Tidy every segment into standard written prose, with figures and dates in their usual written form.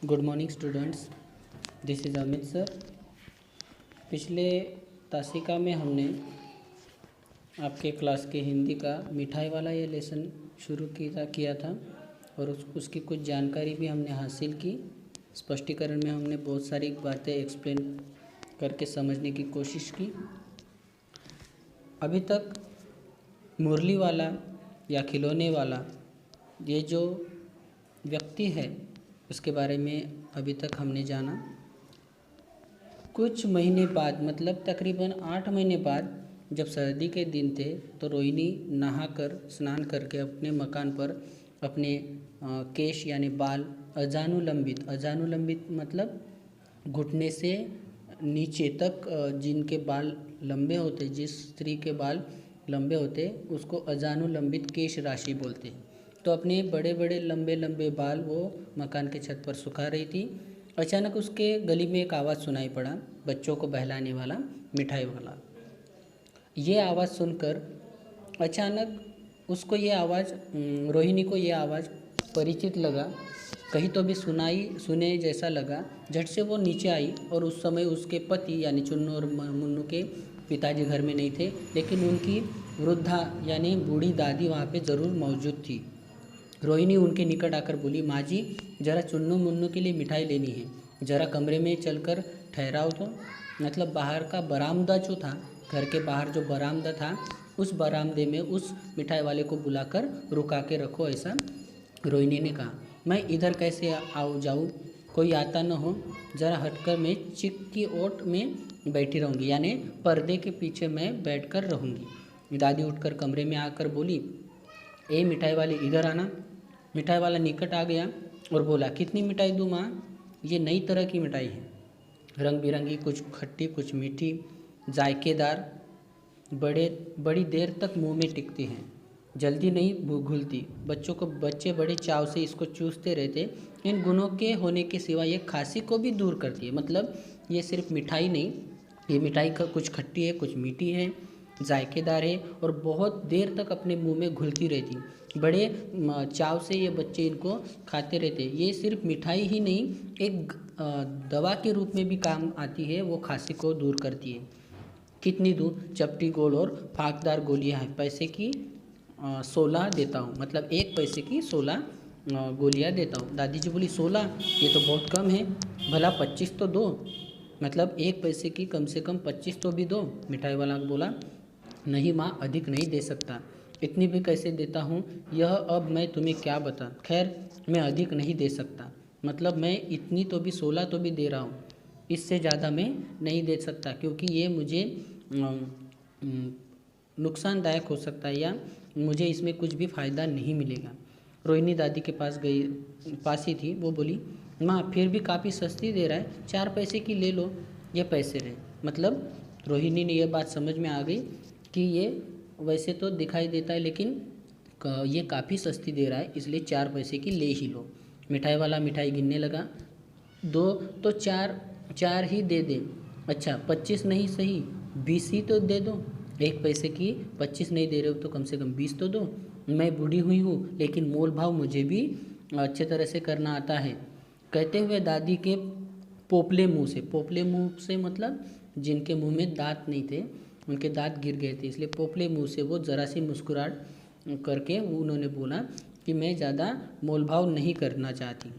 Good morning students, this is Amit sir. पिछले तासिका में हमने आपके क्लास के हिंदी का मिठाई वाला ये लेसन शुरू किया था और उसकी कुछ जानकारी भी हमने हासिल की। स्पष्टीकरण में हमने बहुत सारी बातें एक्सप्लेन करके समझने की कोशिश की। अभी तक मुरली वाला या खिलौने वाला ये जो व्यक्ति है उसके बारे में अभी तक हमने जाना। कुछ महीने बाद मतलब तकरीबन 8 महीने बाद जब सर्दी के दिन थे तो रोहिणी नहाकर स्नान करके अपने मकान पर अपने केश यानी बाल अजानुलंबित मतलब घुटने से नीचे तक जिनके बाल लंबे होते, जिस स्त्री के बाल लंबे होते उसको अजानुलंबित केश राशि बोलते हैं। तो अपने बड़े बड़े लंबे लंबे बाल वो मकान के छत पर सुखा रही थी। अचानक उसके गली में एक आवाज़ सुनाई पड़ा, बच्चों को बहलाने वाला, मिठाई वाला। ये आवाज़ सुनकर अचानक उसको ये आवाज़, रोहिणी को ये आवाज़ परिचित लगा, कहीं तो भी सुने जैसा लगा। झट से वो नीचे आई और उस समय उसके पति यानी चुन्नू और मुन्नू के पिताजी घर में नहीं थे, लेकिन उनकी वृद्धा यानी बूढ़ी दादी वहाँ पे ज़रूर मौजूद थी। रोहिणी उनके निकट आकर बोली, माँ जी ज़रा चुन्नू मुन्नू के लिए मिठाई लेनी है, ज़रा कमरे में चलकर ठहराओ तो। मतलब बाहर का बरामदा जो था, घर के बाहर जो बरामदा था, उस बरामदे में उस मिठाई वाले को बुलाकर रुका के रखो, ऐसा रोहिणी ने कहा। मैं इधर कैसे जाऊँ, कोई आता न हो, ज़रा हटकर मैं चिक की ओट में बैठी रहूँगी, यानी पर्दे के पीछे मैं बैठकर रहूँगी। दादी उठकर कमरे में आकर बोली, ए मिठाई वाले इधर आना। मिठाई वाला निकट आ गया और बोला, कितनी मिठाई दूँ माँ? ये नई तरह की मिठाई है, रंग बिरंगी, कुछ खट्टी कुछ मीठी, जायकेदार, बड़ी देर तक मुंह में टिकती हैं, जल्दी नहीं घुलती। बच्चे बड़े चाव से इसको चूसते रहते। इन गुणों के होने के सिवा ये खांसी को भी दूर करती है। मतलब ये सिर्फ मिठाई नहीं, ये मिठाई का कुछ खट्टी है, कुछ मीठी है, जायकेदार है और बहुत देर तक अपने मुंह में घुलती रहती। बड़े चाव से ये बच्चे इनको खाते रहते। ये सिर्फ मिठाई ही नहीं, एक दवा के रूप में भी काम आती है, वो खांसी को दूर करती है। कितनी दूं? चपटी गोल और फाकदार गोलियां हैं, पैसे की 16 देता हूँ। मतलब 1 पैसे की 16 गोलियां देता हूँ। दादी जी बोली, 16? ये तो बहुत कम है, भला 25 तो दो। मतलब 1 पैसे की कम से कम 25 तो भी दो। मिठाई वाला बोला, नहीं माँ, अधिक नहीं दे सकता, इतनी भी कैसे देता हूँ, यह अब मैं तुम्हें क्या बता। खैर मैं अधिक नहीं दे सकता, मतलब मैं इतनी तो भी 16 तो भी दे रहा हूँ, इससे ज़्यादा मैं नहीं दे सकता, क्योंकि ये मुझे नुकसानदायक हो सकता है या मुझे इसमें कुछ भी फ़ायदा नहीं मिलेगा। रोहिणी दादी के पास ही थी। वो बोली, माँ फिर भी काफ़ी सस्ती दे रहा है, 4 पैसे की ले लो, ये पैसे रहे। मतलब रोहिणी ने यह बात समझ में आ गई कि ये वैसे तो दिखाई देता है लेकिन ये काफ़ी सस्ती दे रहा है, इसलिए 4 पैसे की ले ही लो। मिठाई वाला मिठाई गिनने लगा, 2 तो 4 ही दे दे। अच्छा 25 नहीं सही, 20 ही तो दे दो। 1 पैसे की 25 नहीं दे रहे हो तो कम से कम 20 तो दो। मैं बूढ़ी हुई हूँ लेकिन मोल भाव मुझे भी अच्छे तरह से करना आता है। कहते हुए दादी के पोपले मुंह से मतलब जिनके मुंह में दांत नहीं थे, उनके दांत गिर गए थे, इसलिए पोपले मुंह से वो ज़रा सी मुस्कुराहट करके उन्होंने बोला कि मैं ज़्यादा मोल भाव नहीं करना चाहती।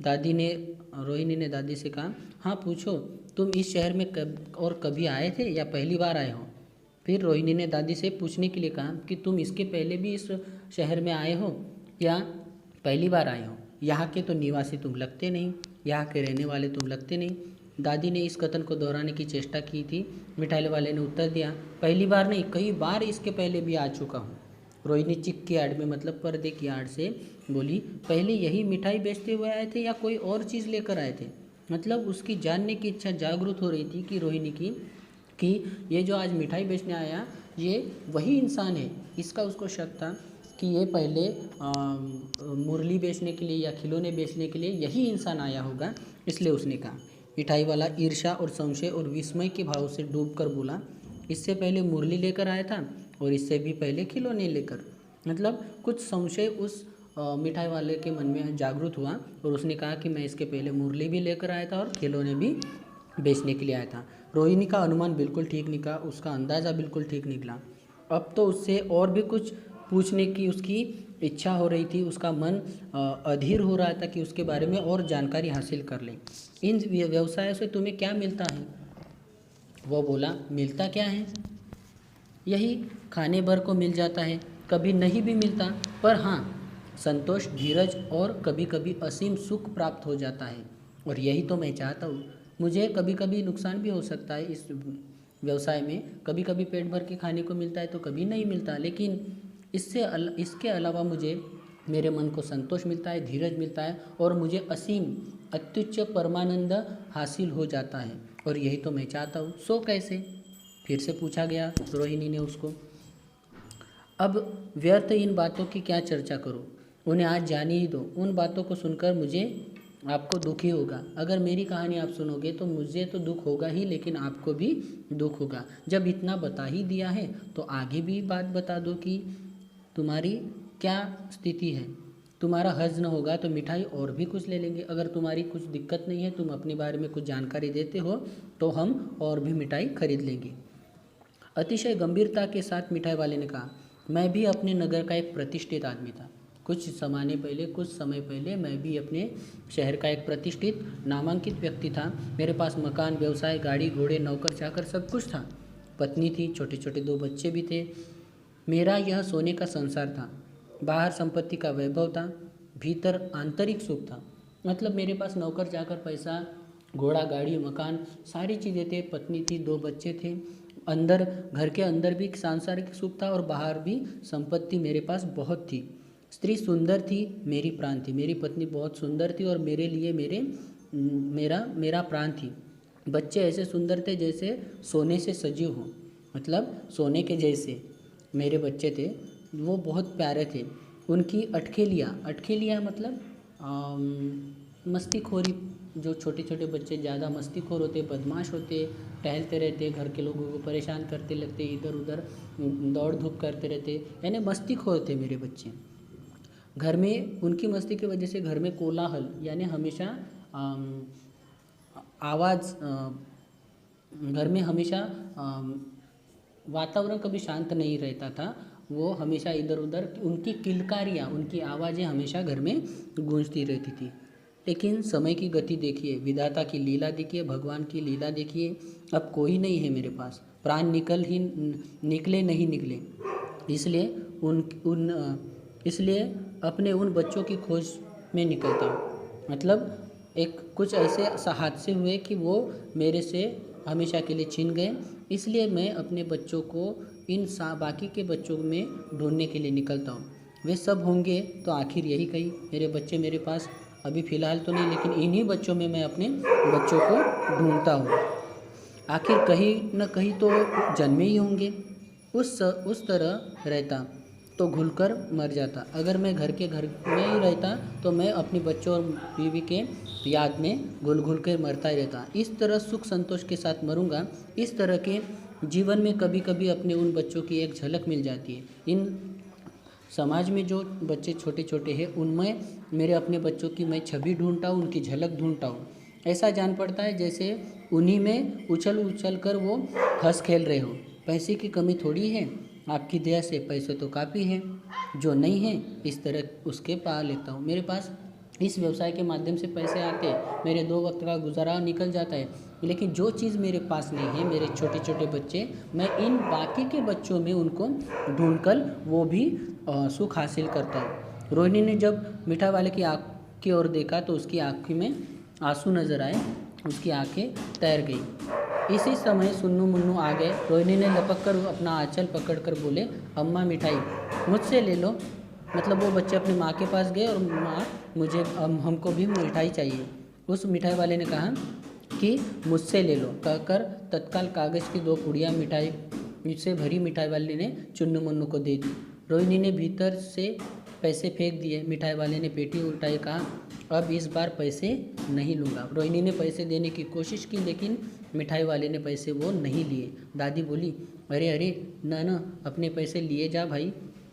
रोहिणी ने दादी से कहा, हाँ पूछो, तुम इस शहर में कभी आए थे या पहली बार आए हो? फिर रोहिणी ने दादी से पूछने के लिए कहा कि तुम इसके पहले भी इस शहर में आए हो या पहली बार आए हो? यहाँ के तो निवासी तुम लगते नहीं, यहाँ के रहने वाले तुम लगते नहीं। दादी ने इस कथन को दोहराने की चेष्टा की थी। मिठाई वाले ने उत्तर दिया, पहली बार नहीं, कई बार इसके पहले भी आ चुका हूँ। रोहिणी चिक की आड़ में मतलब पर्दे की आड़ से बोली, पहले यही मिठाई बेचते हुए आए थे या कोई और चीज़ लेकर आए थे? मतलब उसकी जानने की इच्छा जागृत हो रही थी कि रोहिणी की कि ये जो आज मिठाई बेचने आया ये वही इंसान है। इसका उसको शक था कि ये पहले मुरली बेचने के लिए या खिलौने बेचने के लिए यही इंसान आया होगा, इसलिए उसने कहा। मिठाई वाला ईर्ष्या और संशय और विस्मय के भाव से डूबकर बोला, इससे पहले मुरली लेकर आया था और इससे भी पहले खिलौने लेकर। मतलब कुछ संशय उस मिठाई वाले के मन में जागरूक हुआ और उसने कहा कि मैं इसके पहले मुरली भी लेकर आया था और खिलौने भी बेचने के लिए आया था। रोहिणी का अनुमान बिल्कुल ठीक निकला, उसका अंदाज़ा बिल्कुल ठीक निकला। अब तो उससे और भी कुछ पूछने की उसकी इच्छा हो रही थी, उसका मन अधीर हो रहा था कि उसके बारे में और जानकारी हासिल कर लें। इन व्यवसायों से तुम्हें क्या मिलता है? वो बोला, मिलता क्या है, यही खाने भर को मिल जाता है, कभी नहीं भी मिलता, पर हाँ संतोष, धीरज और कभी कभी असीम सुख प्राप्त हो जाता है। और यही तो मैं चाहता हूँ। मुझे कभी कभी नुकसान भी हो सकता है इस व्यवसाय में, कभी कभी पेट भर के खाने को मिलता है तो कभी नहीं मिलता, लेकिन इसके अलावा मुझे मेरे मन को संतोष मिलता है, धीरज मिलता है और मुझे असीम अत्युच्च परमानंद हासिल हो जाता है। और यही तो मैं चाहता हूँ। सो कैसे? फिर से पूछा गया रोहिणी ने उसको। अब व्यर्थ इन बातों की क्या चर्चा करूं, उन्हें आज जाने ही दो। उन बातों को सुनकर मुझे आपको दुख ही होगा। अगर मेरी कहानी आप सुनोगे तो मुझे तो दुख होगा ही, लेकिन आपको भी दुख होगा। जब इतना बता ही दिया है तो आगे भी बात बता दो कि तुम्हारी क्या स्थिति है। तुम्हारा हज न होगा तो मिठाई और भी कुछ ले लेंगे। अगर तुम्हारी कुछ दिक्कत नहीं है, तुम अपने बारे में कुछ जानकारी देते हो तो हम और भी मिठाई खरीद लेंगे। अतिशय गंभीरता के साथ मिठाई वाले ने कहा, मैं भी अपने नगर का एक प्रतिष्ठित आदमी था। कुछ समय पहले मैं भी अपने शहर का एक प्रतिष्ठित नामांकित व्यक्ति था। मेरे पास मकान, व्यवसाय, गाड़ी घोड़े, नौकर चाकर सब कुछ था। पत्नी थी, छोटे छोटे 2 बच्चे भी थे। मेरा यह सोने का संसार था। बाहर संपत्ति का वैभव था, भीतर आंतरिक सुख था। मतलब मेरे पास नौकर चाकर, पैसा, घोड़ा, गाड़ी, मकान, सारी चीज़ें थे। पत्नी थी, 2 बच्चे थे। अंदर, घर के अंदर भी सांसारिक सुख था और बाहर भी संपत्ति मेरे पास बहुत थी। स्त्री सुंदर थी, मेरी प्राण थी। मेरी पत्नी बहुत सुंदर थी और मेरे लिए मेरा प्राण थी। बच्चे ऐसे सुंदर थे जैसे सोने से सजीव हो, मतलब सोने के जैसे मेरे बच्चे थे। वो बहुत प्यारे थे। उनकी अटखेलियाँ मतलब मस्तीखोरी, जो छोटे छोटे बच्चे ज़्यादा मस्तीखोर होते, बदमाश होते, टहलते रहते, घर के लोगों को परेशान करते लगते, इधर उधर दौड़ धूप करते रहते, यानी मस्तीखोर थे मेरे बच्चे। घर में उनकी मस्ती की वजह से घर में कोलाहल, यानी हमेशा आवाज़, घर में हमेशा वातावरण कभी शांत नहीं रहता था। वो हमेशा इधर उधर उनकी किलकारियाँ, उनकी आवाज़ें हमेशा घर में गूंजती रहती थी। लेकिन समय की गति देखिए, विधाता की लीला देखिए, भगवान की लीला देखिए। अब कोई नहीं है मेरे पास, प्राण निकले नहीं निकले। इसलिए अपने उन बच्चों की खोज में निकलता हूँ। मतलब कुछ ऐसे हादसे हुए कि वो मेरे से हमेशा के लिए छिन गए, इसलिए मैं अपने बच्चों को बाकी के बच्चों में ढूंढने के लिए निकलता हूँ। वे सब होंगे तो आखिर यही कही, मेरे बच्चे मेरे पास अभी फ़िलहाल तो नहीं, लेकिन इन्हीं बच्चों में मैं अपने बच्चों को ढूंढता हूँ। आखिर कहीं न कहीं तो जन्मे ही होंगे। उस तरह रहता तो घुलकर मर जाता। अगर मैं घर में ही रहता तो मैं अपने बच्चों और बीवी के याद में घुल घुल कर मरता ही रहता। इस तरह सुख संतोष के साथ मरूंगा। इस तरह के जीवन में कभी कभी अपने उन बच्चों की एक झलक मिल जाती है। इन समाज में जो बच्चे छोटे छोटे हैं, उनमें मेरे अपने बच्चों की मैं छवि ढूंढता हूँ, उनकी झलक ढूंढता हूँ। ऐसा जान पड़ता है जैसे उन्हीं में उछल कर वो हंस खेल रहे हो। पैसे की कमी थोड़ी है, आपकी दया से पैसे तो काफ़ी है। जो नहीं है इस तरह उसके पा लेता हूँ। मेरे पास इस व्यवसाय के माध्यम से पैसे आते, मेरे 2 वक्त का गुजारा निकल जाता है। लेकिन जो चीज़ मेरे पास नहीं है, मेरे छोटे छोटे बच्चे, मैं इन बाकी के बच्चों में उनको ढूंढकर वो भी सुख हासिल करता हूँ। रोहिणी ने जब मिठाई वाले की आँख की ओर देखा तो उसकी आँखों में आंसू नजर आए, उसकी आंखें तैर गई। इसी समय सुन्नू मुन्नू आ गए। रोहिणी ने लपक कर अपना आंचल पकड़कर बोले, अम्मा मिठाई मुझसे ले लो। मतलब वो बच्चे अपनी माँ के पास गए और माँ हमको भी मिठाई चाहिए। उस मिठाई वाले ने कहा कि मुझसे ले लो। कहकर तत्काल कागज़ की 2 पुड़ियाँ मिठाई से भरी मिठाई वाले ने चुन्नू मुन्नू को दे दी। रोहिणी ने भीतर से पैसे फेंक दिए। मिठाई वाले ने पेटी उल्टाई, कहा, अब इस बार पैसे नहीं लूँगा। रोहिणी ने पैसे देने की कोशिश की, लेकिन मिठाई वाले ने पैसे वो नहीं लिए। दादी बोली, अरे ना अपने पैसे लिए जा भाई।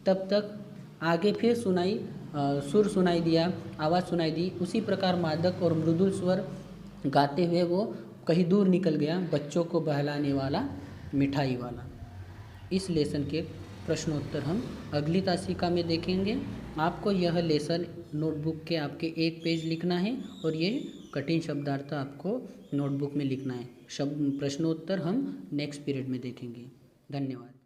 तब तक आगे फिर सुनाई सुर सुनाई दिया, आवाज़ सुनाई दी, उसी प्रकार मादक और मृदुल स्वर गाते हुए वो कहीं दूर निकल गया, बच्चों को बहलाने वाला मिठाई वाला। इस लेसन के प्रश्नोत्तर हम अगली तासिका में देखेंगे। आपको यह लेसन नोटबुक के आपके एक पेज लिखना है और ये कठिन शब्दार्थ आपको नोटबुक में लिखना है। प्रश्नोत्तर हम नेक्स्ट पीरियड में देखेंगे। धन्यवाद।